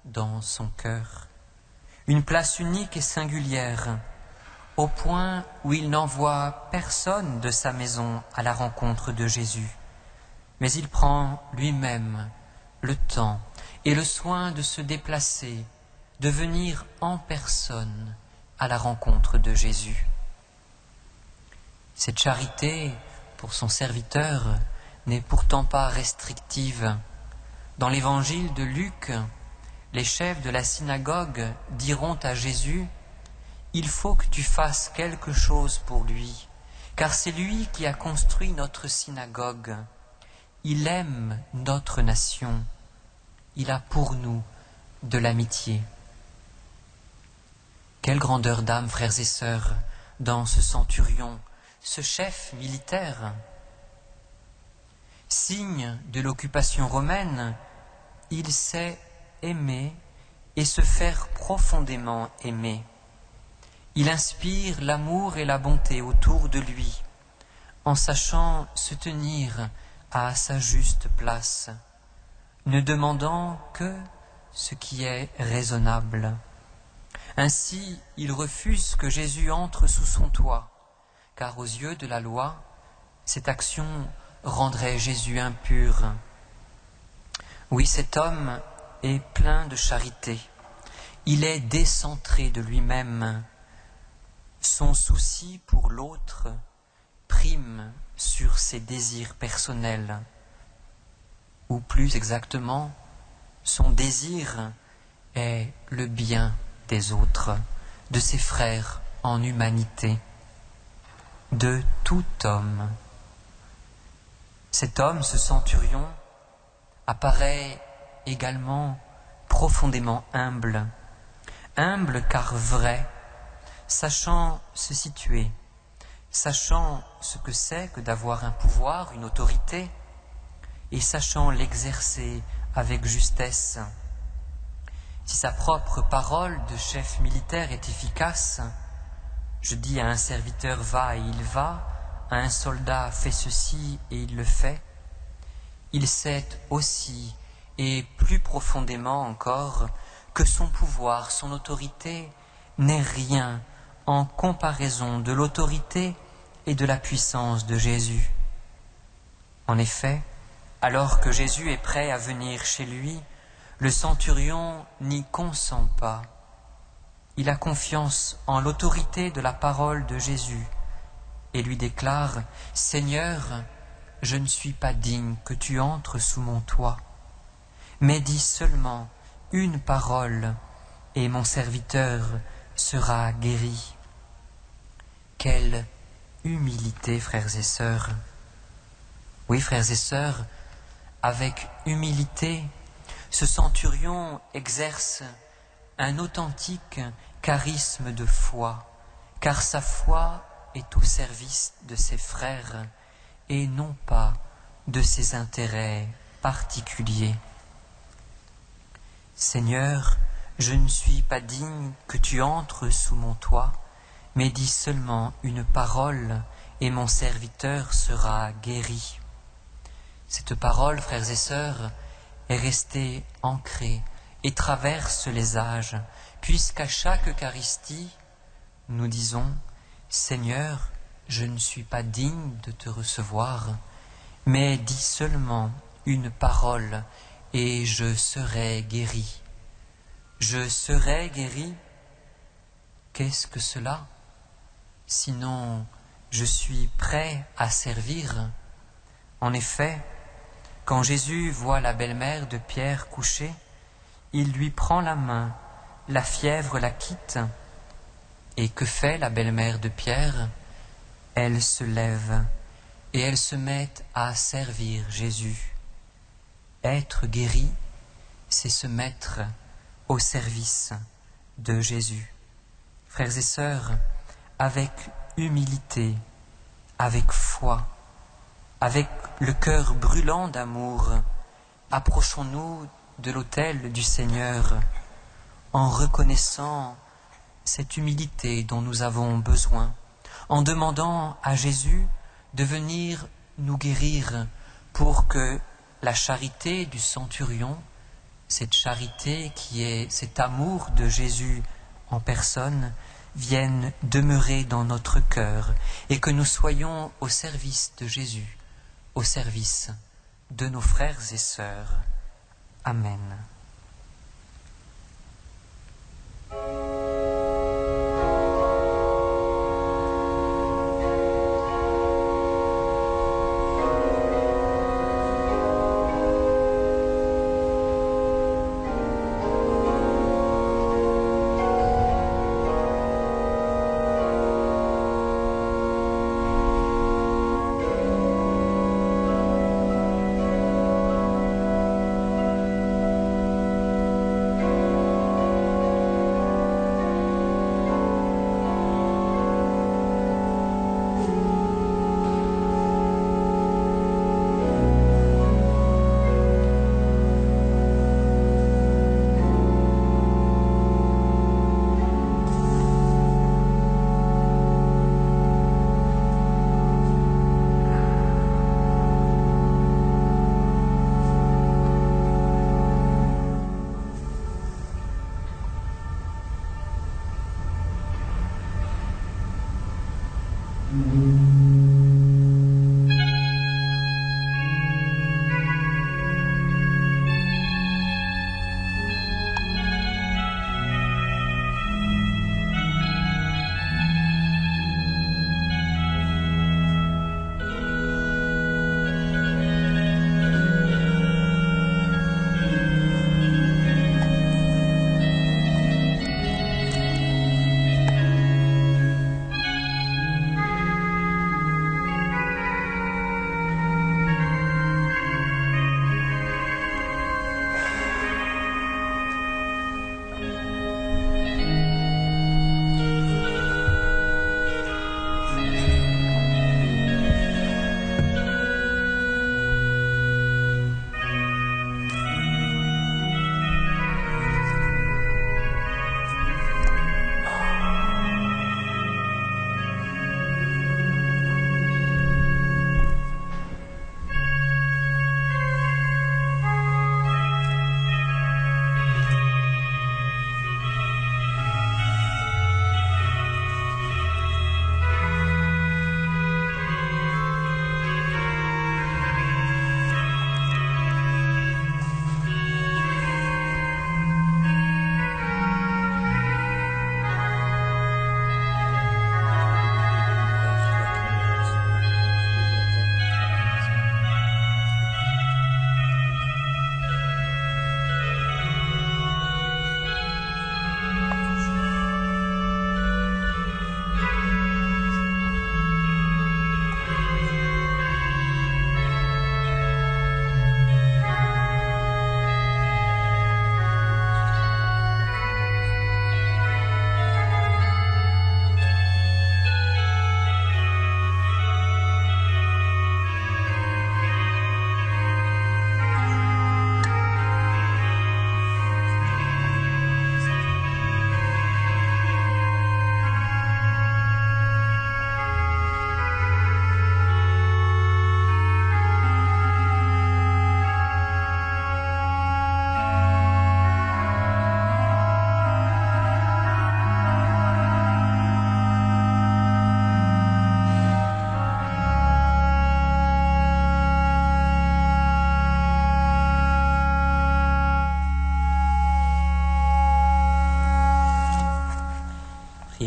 dans son cœur, une place unique et singulière, au point où il n'envoie personne de sa maison à la rencontre de Jésus, mais il prend lui-même le temps et le soin de se déplacer, de venir en personne à la rencontre de Jésus. Cette charité pour son serviteur n'est pourtant pas restrictive. Dans l'évangile de Luc, les chefs de la synagogue diront à Jésus « Il faut que tu fasses quelque chose pour lui, car c'est lui qui a construit notre synagogue. il aime notre nation. Il a pour nous de l'amitié. Quelle grandeur d'âme, frères et sœurs, dans ce centurion, ce chef militaire. Signe de l'occupation romaine, il sait aimer et se faire profondément aimer. Il inspire l'amour et la bonté autour de lui, en sachant se tenir à sa juste place, ne demandant que ce qui est raisonnable. Ainsi, il refuse que Jésus entre sous son toit, car aux yeux de la loi, cette action rendrait Jésus impur. Oui, cet homme est plein de charité. Il est décentré de lui-même. Son souci pour l'autre prime sur ses désirs personnels. Ou plus exactement, son désir est le bien des autres, de ses frères en humanité, de tout homme. Cet homme, ce centurion, apparaît également profondément humble, humble car vrai, sachant se situer, sachant ce que c'est que d'avoir un pouvoir, une autorité, et sachant l'exercer avec justesse. Si sa propre parole de chef militaire est efficace, je dis à un serviteur va et il va, à un soldat fais ceci et il le fait, il sait aussi et plus profondément encore que son pouvoir, son autorité n'est rien en comparaison de l'autorité et de la puissance de Jésus. En effet, alors que Jésus est prêt à venir chez lui, le centurion n'y consent pas. Il a confiance en l'autorité de la parole de Jésus et lui déclare « Seigneur, je ne suis pas digne que tu entres sous mon toit, mais dis seulement une parole et mon serviteur sera guéri. » Quelle humilité, frères et sœurs! Oui, frères et sœurs, avec humilité, ce centurion exerce un authentique charisme de foi, car sa foi est au service de ses frères et non pas de ses intérêts particuliers. Seigneur, je ne suis pas digne que tu entres sous mon toit, mais dis seulement une parole et mon serviteur sera guéri. Cette parole, frères et sœurs, est restée ancrée et traverse les âges, puisqu'à chaque Eucharistie, nous disons « Seigneur, je ne suis pas digne de te recevoir, mais dis seulement une parole et je serai guéri. » Je serai guéri? Qu'est-ce que cela? Sinon, je suis prêt à servir. En effet, quand Jésus voit la belle-mère de Pierre couchée, il lui prend la main, la fièvre la quitte. Et que fait la belle-mère de Pierre? Elle se lève et elle se met à servir Jésus. Être guéri, c'est se mettre au service de Jésus. Frères et sœurs, avec humilité, avec foi, avec le cœur brûlant d'amour, approchons-nous de l'autel du Seigneur en reconnaissant cette humilité dont nous avons besoin, en demandant à Jésus de venir nous guérir pour que la charité du centurion, cette charité qui est cet amour de Jésus en personne, vienne demeurer dans notre cœur et que nous soyons au service de Jésus, au service de nos frères et sœurs. Amen.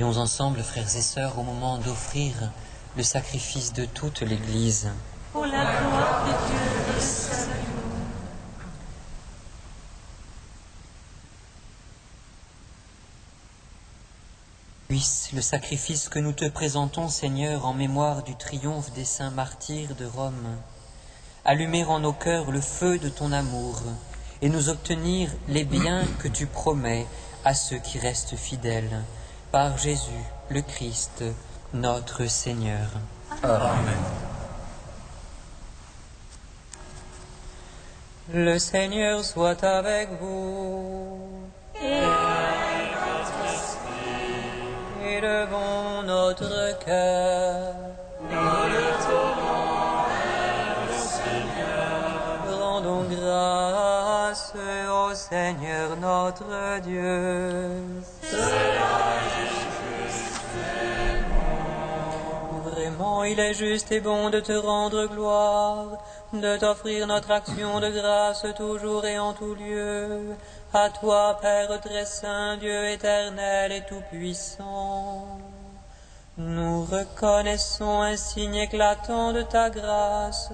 Prions ensemble, frères et sœurs, au moment d'offrir le sacrifice de toute l'Église. Pour la gloire de Dieu et salut. Puisse le sacrifice que nous te présentons, Seigneur, en mémoire du triomphe des saints martyrs de Rome, allumer en nos cœurs le feu de ton amour et nous obtenir les biens que tu promets à ceux qui restent fidèles. Par Jésus, le Christ, notre Seigneur. Amen. Le Seigneur soit avec vous. Élevons notre cœur. Nous le tournons vers le Seigneur. Rendons grâce au Seigneur notre Dieu. Vraiment, il est juste et bon de te rendre gloire, de t'offrir notre action de grâce toujours et en tout lieu. À toi, Père très saint, Dieu éternel et tout-puissant. Nous reconnaissons un signe éclatant de ta grâce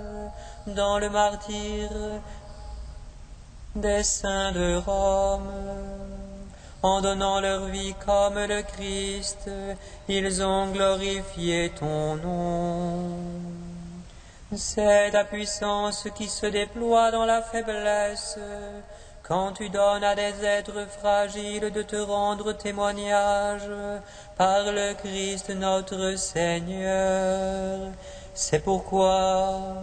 dans le martyre des saints de Rome. En donnant leur vie comme le Christ, ils ont glorifié ton nom. C'est ta puissance qui se déploie dans la faiblesse, quand tu donnes à des êtres fragiles de te rendre témoignage par le Christ notre Seigneur. C'est pourquoi,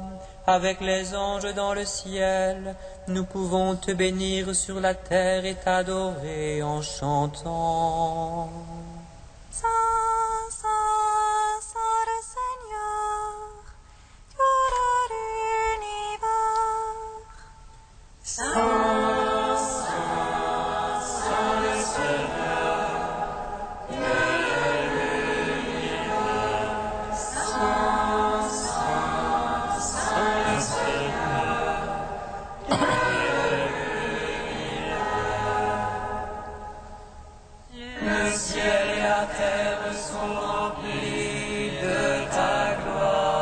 avec les anges dans le ciel, nous pouvons te bénir sur la terre et t'adorer en chantant. Saint, Saint, Saint le Seigneur, Dieu de l'univers. Saint, Saint, Saint le Seigneur, Dieu de l'univers. Saint, Saint, Saint le Seigneur, Dieu de l'univers. Le ciel et la terre sont remplis de ta gloire.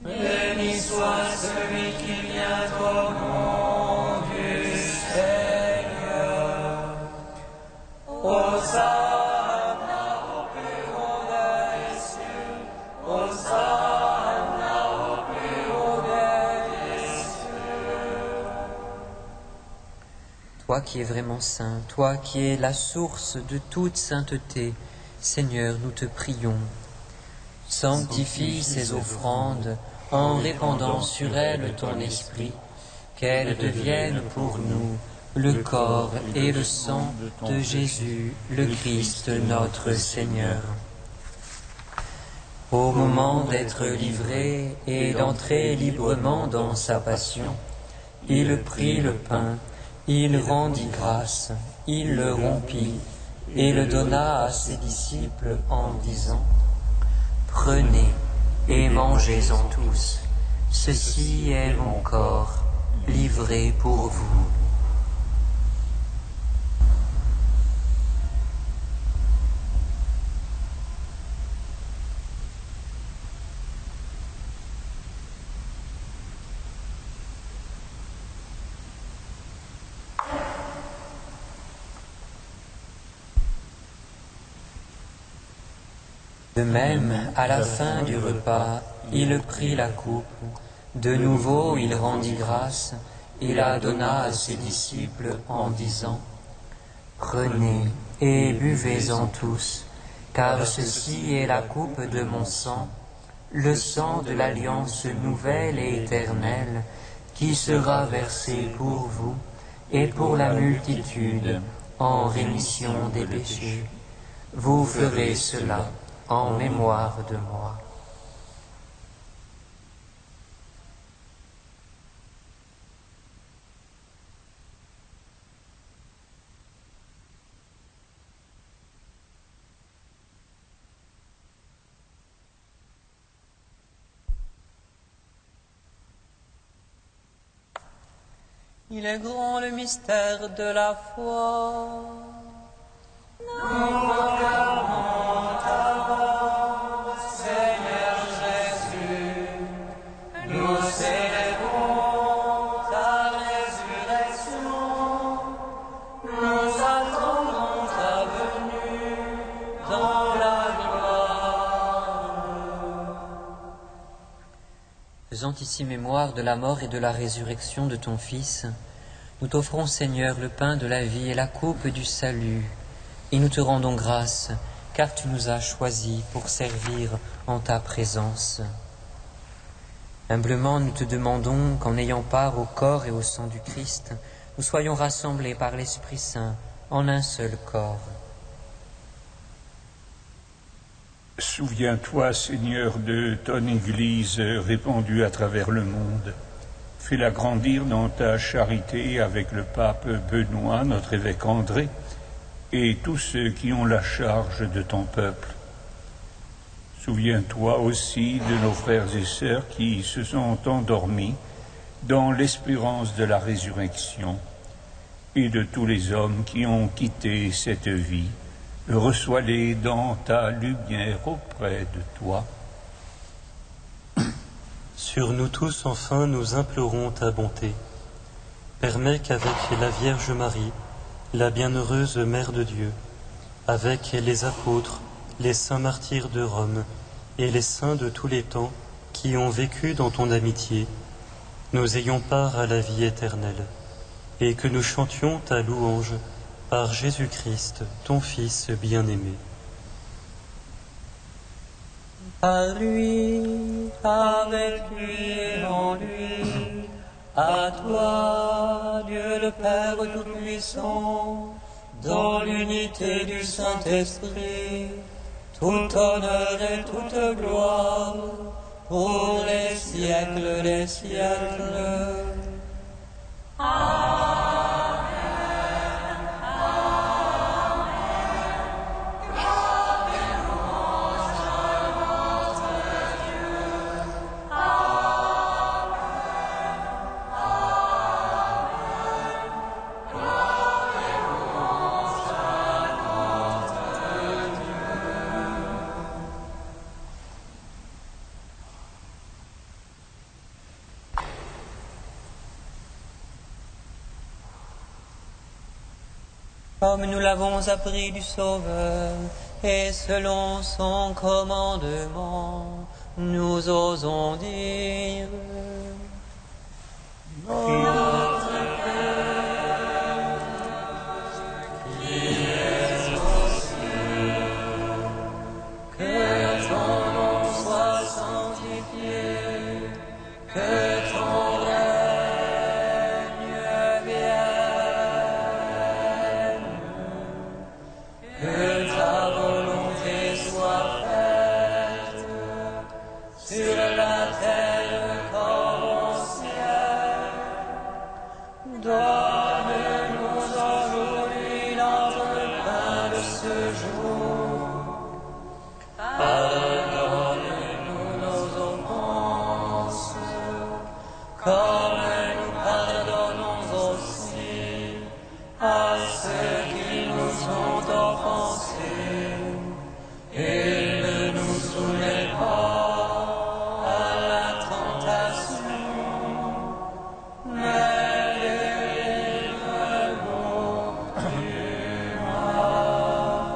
Béni soit celui qui vient au nom du Seigneur. Hosanna au plus haut des cieux. Hosanna au plus haut des cieux. Toi qui es vraiment saint, toi qui es la source de toute sainteté, Seigneur, nous te prions. Sanctifie ces offrandes en répandant sur elles ton esprit, qu'elles deviennent pour nous le corps et le sang de Jésus, le Christ notre Seigneur. Au moment d'être livré et d'entrer librement dans sa passion, il prit le pain, il rendit grâce, il le rompit et le donna à ses disciples en disant : Prenez et mangez-en tous, ceci est mon corps, livré pour vous. De même, à la fin du repas, il prit la coupe. De nouveau, il rendit grâce et la donna à ses disciples en disant : Prenez et buvez-en tous, car ceci est la coupe de mon sang, le sang de l'alliance nouvelle et éternelle, qui sera versé pour vous et pour la multitude en rémission des péchés. Vous ferez cela en mémoire de moi. Il est grand le mystère de la foi. Nous proclamons ta mort, Seigneur Jésus. Nous célébrons ta résurrection. Nous attendons ta venue dans la gloire. Faisant ici mémoire de la mort et de la résurrection de ton Fils, nous t'offrons, Seigneur, le pain de la vie et la coupe du salut, et nous te rendons grâce, car tu nous as choisis pour servir en ta présence. Humblement, nous te demandons qu'en ayant part au corps et au sang du Christ, nous soyons rassemblés par l'Esprit Saint en un seul corps. Souviens-toi, Seigneur, de ton Église répandue à travers le monde. Fais-la grandir dans ta charité avec le pape Benoît, notre évêque André, et tous ceux qui ont la charge de ton peuple. Souviens-toi aussi de nos frères et sœurs qui se sont endormis dans l'espérance de la résurrection, et de tous les hommes qui ont quitté cette vie. Reçois-les dans ta lumière auprès de toi. Sur nous tous, enfin, nous implorons ta bonté. Permets qu'avec la Vierge Marie, la bienheureuse Mère de Dieu, avec les apôtres, les saints martyrs de Rome et les saints de tous les temps qui ont vécu dans ton amitié, nous ayons part à la vie éternelle, et que nous chantions ta louange par Jésus-Christ, ton Fils bien-aimé. Par lui, avec lui et en lui, à toi, Dieu le Père Tout-Puissant, dans l'unité du Saint-Esprit, tout honneur et toute gloire, pour les siècles des siècles. Amen. Comme nous l'avons appris du Sauveur, et selon son commandement, nous osons dire: Notre Père, qui es aux cieux, que ton nom soit sanctifié, que ton règne vienne, que ta volonté soit faite sur la terre comme au ciel. Donne-nous aujourd'hui notre pain de ce jour. Pardonne-nous nos offenses, comme nous pardonnons aussi à ceux qui nous ont offensés. Et ne nous soumets pas à la tentation, mais délivre-nous du mal.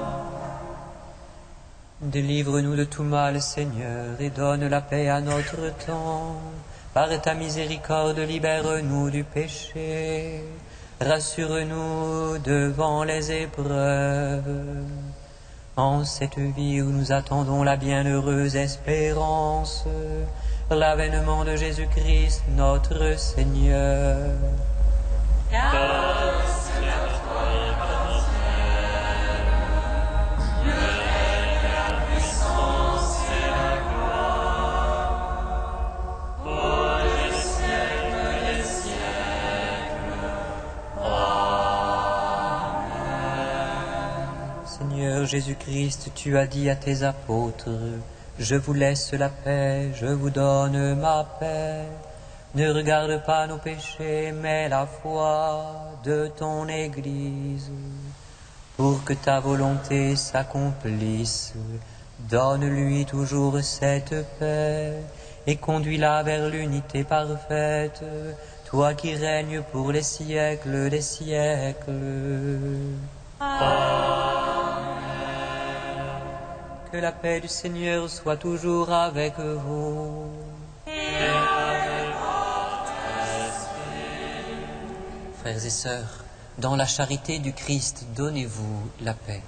Délivre-nous de tout mal, Seigneur, et donne la paix à notre temps. Par ta miséricorde, libère-nous du péché. Rassure-nous devant les épreuves. En cette vie où nous attendons la bienheureuse espérance, l'avènement de Jésus-Christ, notre Seigneur. Seigneur Jésus-Christ, tu as dit à tes apôtres: Je vous laisse la paix, je vous donne ma paix. Ne regarde pas nos péchés, mais la foi de ton Église. Pour que ta volonté s'accomplisse, donne-lui toujours cette paix et conduis-la vers l'unité parfaite, toi qui règnes pour les siècles des siècles. Amen. Que la paix du Seigneur soit toujours avec vous. Et avec votre esprit. Frères et sœurs, dans la charité du Christ, donnez-vous la paix.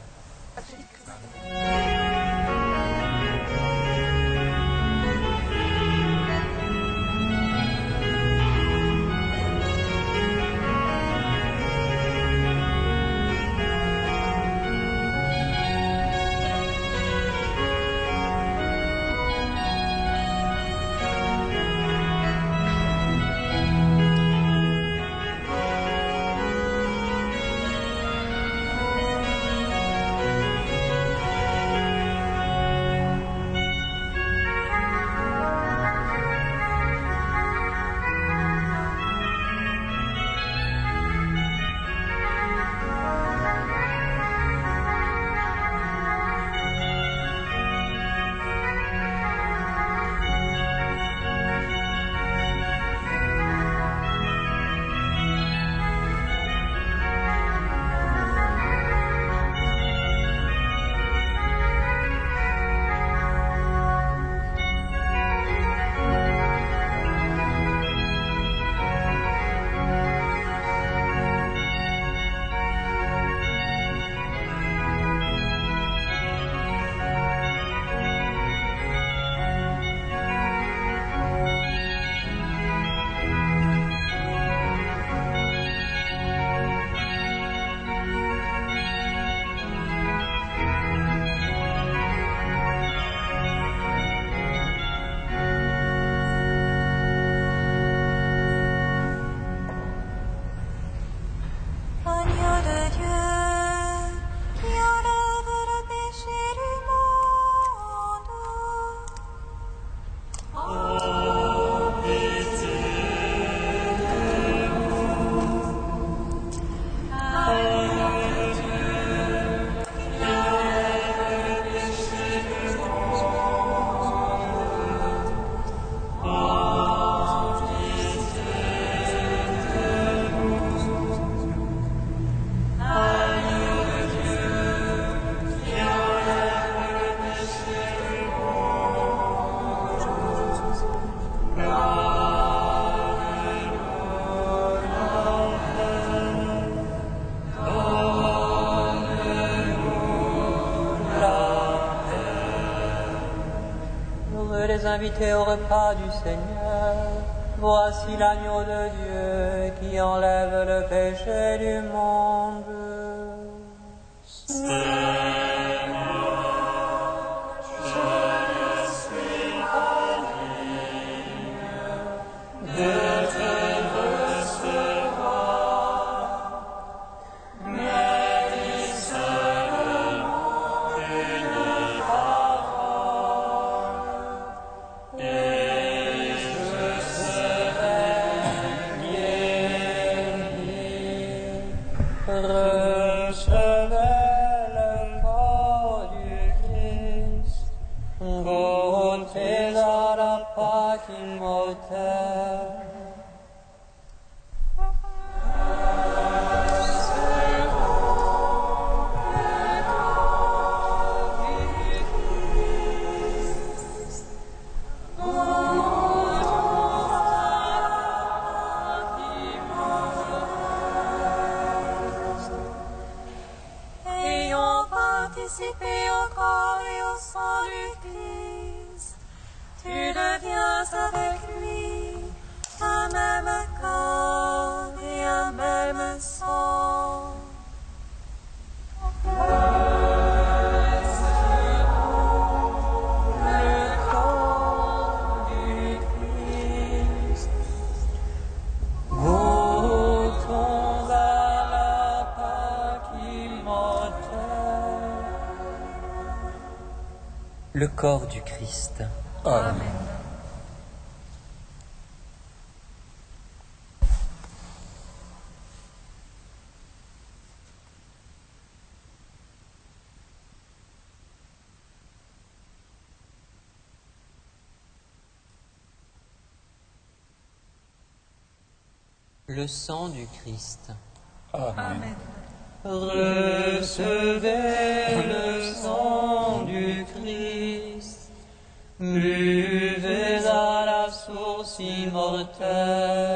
Invité au repas du Seigneur, voici l'agneau de Dieu qui enlève le péché du monde. Seigneur, je suis indigne de te recevoir, mais dis seulement une parole, et je serai guéri. Recevez le corps du Christ, goûtez à la Pâque immortelle. Ayant participé au corps et au sang du Christ, tu deviens avec lui un même corps et un même sang. Le corps du Christ, goûtons à la Pâque immortelle. Le corps du Christ. Amen. Le sang du Christ. Amen. Recevez le sang du Christ, buvez à la source immortelle.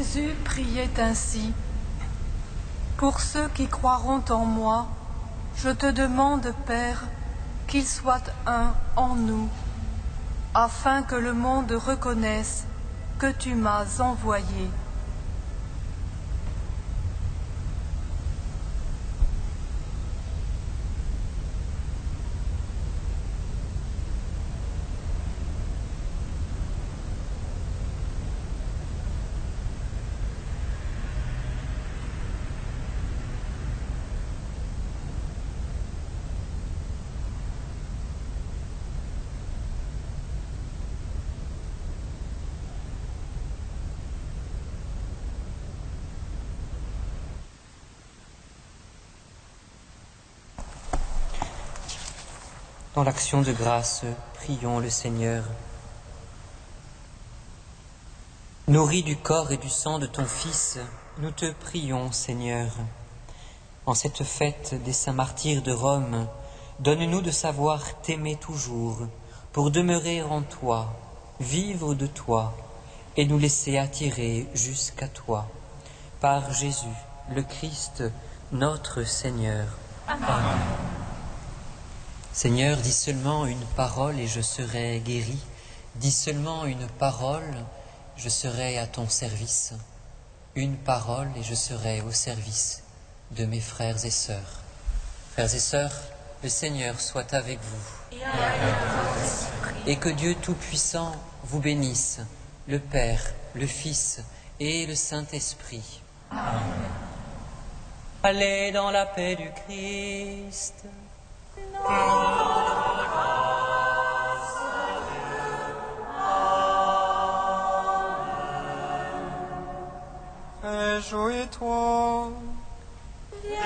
Jésus priait ainsi. Pour ceux qui croiront en moi, je te demande, Père, qu'ils soient un en nous, afin que le monde reconnaisse que tu m'as envoyé. Dans l'action de grâce, prions le Seigneur. Nourris du corps et du sang de ton Fils, nous te prions, Seigneur. En cette fête des saints martyrs de Rome, donne-nous de savoir t'aimer toujours, pour demeurer en toi, vivre de toi, et nous laisser attirer jusqu'à toi. Par Jésus, le Christ, notre Seigneur. Amen. Seigneur, dis seulement une parole et je serai guéri. Dis seulement une parole, je serai à ton service. Une parole et je serai au service de mes frères et sœurs. Frères et sœurs, le Seigneur soit avec vous. Et que Dieu Tout-Puissant vous bénisse, le Père, le Fils et le Saint-Esprit. Amen. Allez dans la paix du Christ. Réjouis-toi. Viens,